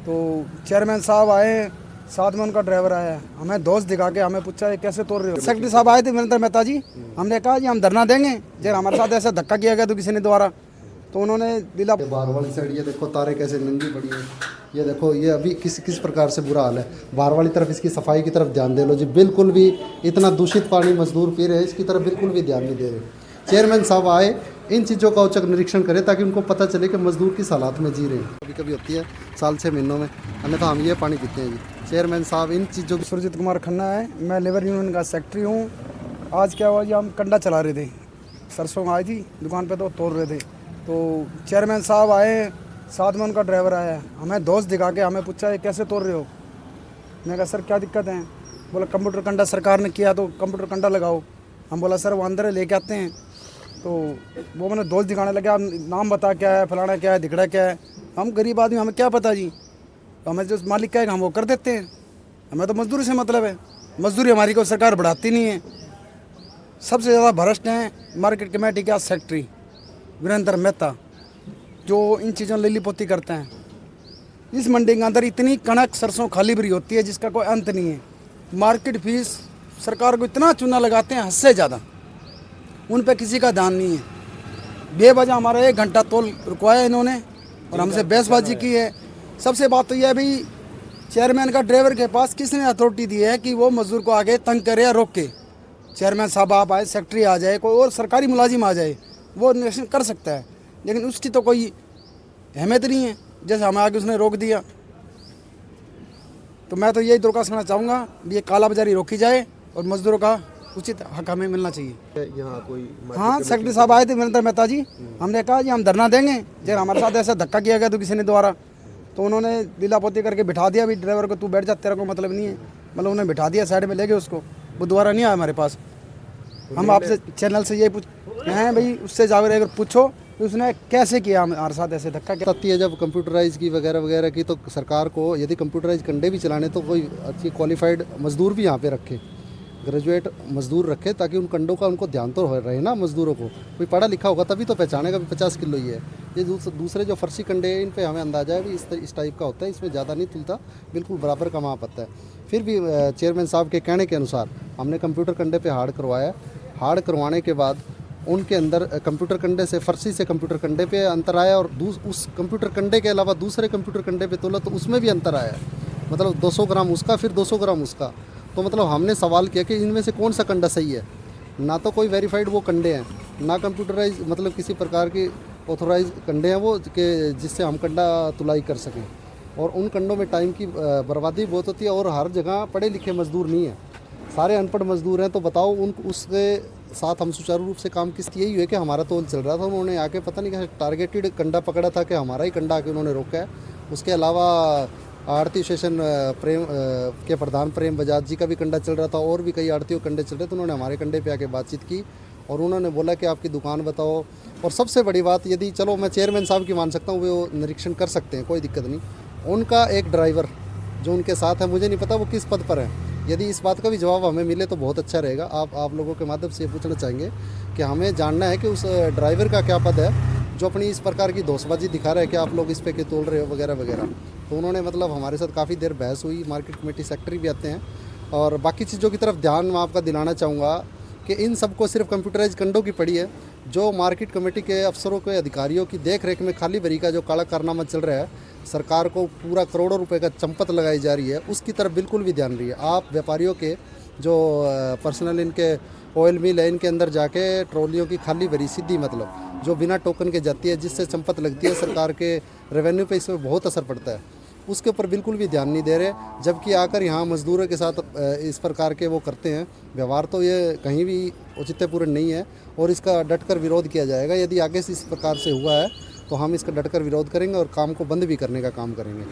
तो चेयरमैन साहब आए, साथ में उनका ड्राइवर आया, हमें दोस्त दिखा के हमें पूछा ये कैसे तोड़ रहे हो। सेक्रेटरी साहब आए थे वीरेंद्र मेहता जी, हमने कहा जी हम धरना देंगे, जब हमारे साथ ऐसा धक्का किया गया तो किसी ने द्वारा, तो उन्होंने दिला। बाहर वाली साइड ये देखो तारे कैसे नंगी पड़ी है, ये देखो ये अभी किस प्रकार से बुरा हाल है। बाहर वाली तरफ इसकी सफाई की तरफ ध्यान दे लो जी, बिल्कुल भी इतना दूषित पानी मजदूर पी रहे हैं, इसकी तरफ बिल्कुल भी ध्यान नहीं दे रहे। चेयरमैन साहब आए, इन चीज़ों का औचक निरीक्षण करें ताकि उनको पता चले कि मजदूर किस हालात में जी रहे हैं। कभी कभी होती है साल 6 महीनों में, अन्यथा हम ये पानी पीते हैं जी। चेयरमैन साहब इन चीज़ों की। सुरजीत कुमार खन्ना है, मैं लेबर यूनियन का सेक्रेटरी हूँ। आज क्या हुआ जी, हम कंडा चला रहे थे, सरसों आई थी दुकान पे तो तोड़ रहे थे, तो चेयरमैन साहब आए, साथ में उनका ड्राइवर आया, हमें दोस्त दिखा के हमें पूछा ये कैसे तोड़ रहे हो। मैं कहा सर क्या दिक्कत है, बोला कंप्यूटर कंडा सरकार ने किया तो कंप्यूटर कंडा लगाओ। हम बोला सर वो अंदर लेके आते हैं, तो वो मैंने दोस्त दिखाने लगे, आप नाम बता क्या है, फलाना क्या है, दिखड़ा क्या है। हम गरीब आदमी, हमें क्या पता जी, तो हमें जो मालिक कहेगा हम वो कर देते हैं, हमें तो मजदूरी से मतलब है। मजदूरी हमारी को सरकार बढ़ाती नहीं है। सबसे ज़्यादा भ्रष्ट हैं मार्केट कमेटी के सेक्रेटरी वीरेंद्र मेहता, जो इन चीज़ों लिली पोती करते हैं। इस मंडी के अंदर इतनी कणक सरसों खाली भरी होती है जिसका कोई अंत नहीं है। मार्केट फीस सरकार को इतना चूना लगाते हैं हद से ज़्यादा, उन पे किसी का ध्यान नहीं है। बेवजह हमारा 1 घंटा तोल रुकवाया इन्होंने और हमसे बहसबाजी की है। सबसे बात तो यह है भाई, चेयरमैन का ड्राइवर के पास किसने अथॉरिटी दी है कि वो मजदूर को आगे तंग करे या रोक के। चेयरमैन साहब आप आए, सेक्रेटरी आ जाए, कोई और सरकारी मुलाजिम आ जाए, वो निरीक्षण कर सकता है, लेकिन उसकी तो कोई अहमियत नहीं है। जैसे हमें आगे उसने रोक दिया, तो मैं तो यही दरख्वास्त करना चाहूँगा, ये कालाबाजारी रोकी जाए और मजदूरों का उचित हक हमें मिलना चाहिए। यहाँ कोई हाँ, सेक्रेटरी साहब आए थे वीरेंद्र मेहता जी, हमने कहा जी हम धरना देंगे, जब हमारे साथ ऐसा धक्का किया गया तो किसी ने द्वारा, तो उन्होंने दिलापोती करके बिठा दिया। अभी ड्राइवर को तू बैठ जा, तेरा को मतलब नहीं है, मतलब उन्होंने बिठा दिया, साइड में ले गए उसको, वो दोबारा नहीं आया हमारे पास। हम आपसे चैनल से यही पूछ रहे हैं भाई, उससे जाकर अगर पूछो कि उसने कैसे किया हमारे साथ ऐसे धक्का किया। आती है जब कंप्यूटराइज की वगैरह वगैरह की, तो सरकार को यदि कंप्यूटराइज कंडे भी चलाने तो कोई अच्छी क्वालिफाइड मजदूर भी यहाँ पे रखे, ग्रेजुएट मजदूर रखे, ताकि उन कंडों का उनको ध्यान तो रहे ना। मजदूरों को कोई पढ़ा लिखा होगा तभी तो पहचानेगा भी 50 किलो ही है। ये दूसरे जो फर्शी कंडे हैं इन पे हमें अंदाजा है भी इस टाइप का होता है, इसमें ज़्यादा नहीं तुलता, बिल्कुल बराबर का माप आता है। फिर भी चेयरमैन साहब के कहने के अनुसार हमने कंप्यूटर कंडे पे हार्ड करवाया। हार्ड करवाने के बाद उनके अंदर कंप्यूटर कंडे से, फर्शी से कंप्यूटर कंडे पे अंतर आया, और उस कंप्यूटर कंडे के अलावा दूसरे कंप्यूटर कंडे पे तोला तो उसमें भी अंतर आया, मतलब 200 ग्राम उसका, फिर 200 ग्राम उसका। तो मतलब हमने सवाल किया कि इनमें से कौन सा कंडा सही है। ना तो कोई वेरीफाइड वो कंडे हैं, ना कंप्यूटराइज मतलब किसी प्रकार की ऑथोराइज कंडे हैं वो कि जिससे हम कंडा तुलाई कर सकें। और उन कंडों में टाइम की बर्बादी बहुत होती है, और हर जगह पढ़े लिखे मजदूर नहीं है, सारे अनपढ़ मजदूर हैं। तो बताओ उसके साथ हम सुचारू रूप से काम किस यही है कि हमारा तोल चल रहा था, उन्होंने आके पता नहीं क्या टारगेटेड कंडा पकड़ा था कि हमारा ही कंडा आके उन्होंने रोका है। उसके अलावा आड़ती स्टेशन के प्रधान प्रेम बजाज जी का भी कंडा चल रहा था, और भी कई आड़तियों कंडे चल रहे थे। उन्होंने हमारे कंडे पे आके बातचीत की और उन्होंने बोला कि आपकी दुकान बताओ। और सबसे बड़ी बात, यदि चलो मैं चेयरमैन साहब की मान सकता हूँ, वो निरीक्षण कर सकते हैं, कोई दिक्कत नहीं। उनका एक ड्राइवर जो उनके साथ है, मुझे नहीं पता वो किस पद पर है, यदि इस बात का भी जवाब हमें मिले तो बहुत अच्छा रहेगा। आप लोगों के माध्यम से ये पूछना चाहेंगे कि हमें जानना है कि उस ड्राइवर का क्या पद है जो अपनी इस प्रकार की दोषबाजी दिखा रहा है कि आप लोग इस पे क्यों तोल रहे हो वगैरह वगैरह। तो उन्होंने मतलब हमारे साथ काफ़ी देर बहस हुई। मार्केट कमेटी सेक्रेटरी भी आते हैं, और बाकी चीज़ों की तरफ ध्यान मैं आपका दिलाना चाहूँगा कि इन सबको सिर्फ कंप्यूटराइज कंडों की पड़ी है। जो मार्केट कमेटी के अफसरों के अधिकारियों की देख रेख में खाली बरी का जो काला कारनामा चल रहा है, सरकार को पूरा करोड़ों रुपए का चंपत लगाई जा रही है, उसकी तरफ बिल्कुल भी ध्यान नहीं है। आप व्यापारियों के जो पर्सनल इनके ऑयल मिल है, इनके अंदर जाके ट्रॉलियों की खाली भरी सीधी मतलब जो बिना टोकन के जाती है, जिससे चंपत लगती है, सरकार के रेवेन्यू पे इसमें बहुत असर पड़ता है, उसके ऊपर बिल्कुल भी ध्यान नहीं दे रहे। जबकि आकर यहाँ मजदूरों के साथ इस प्रकार के वो करते हैं व्यवहार, तो ये कहीं भी औचित्यपूर्ण नहीं है और इसका डटकर विरोध किया जाएगा। यदि आगे से इस प्रकार से हुआ है तो हम इसका डटकर विरोध करेंगे और काम को बंद भी करने का काम करेंगे।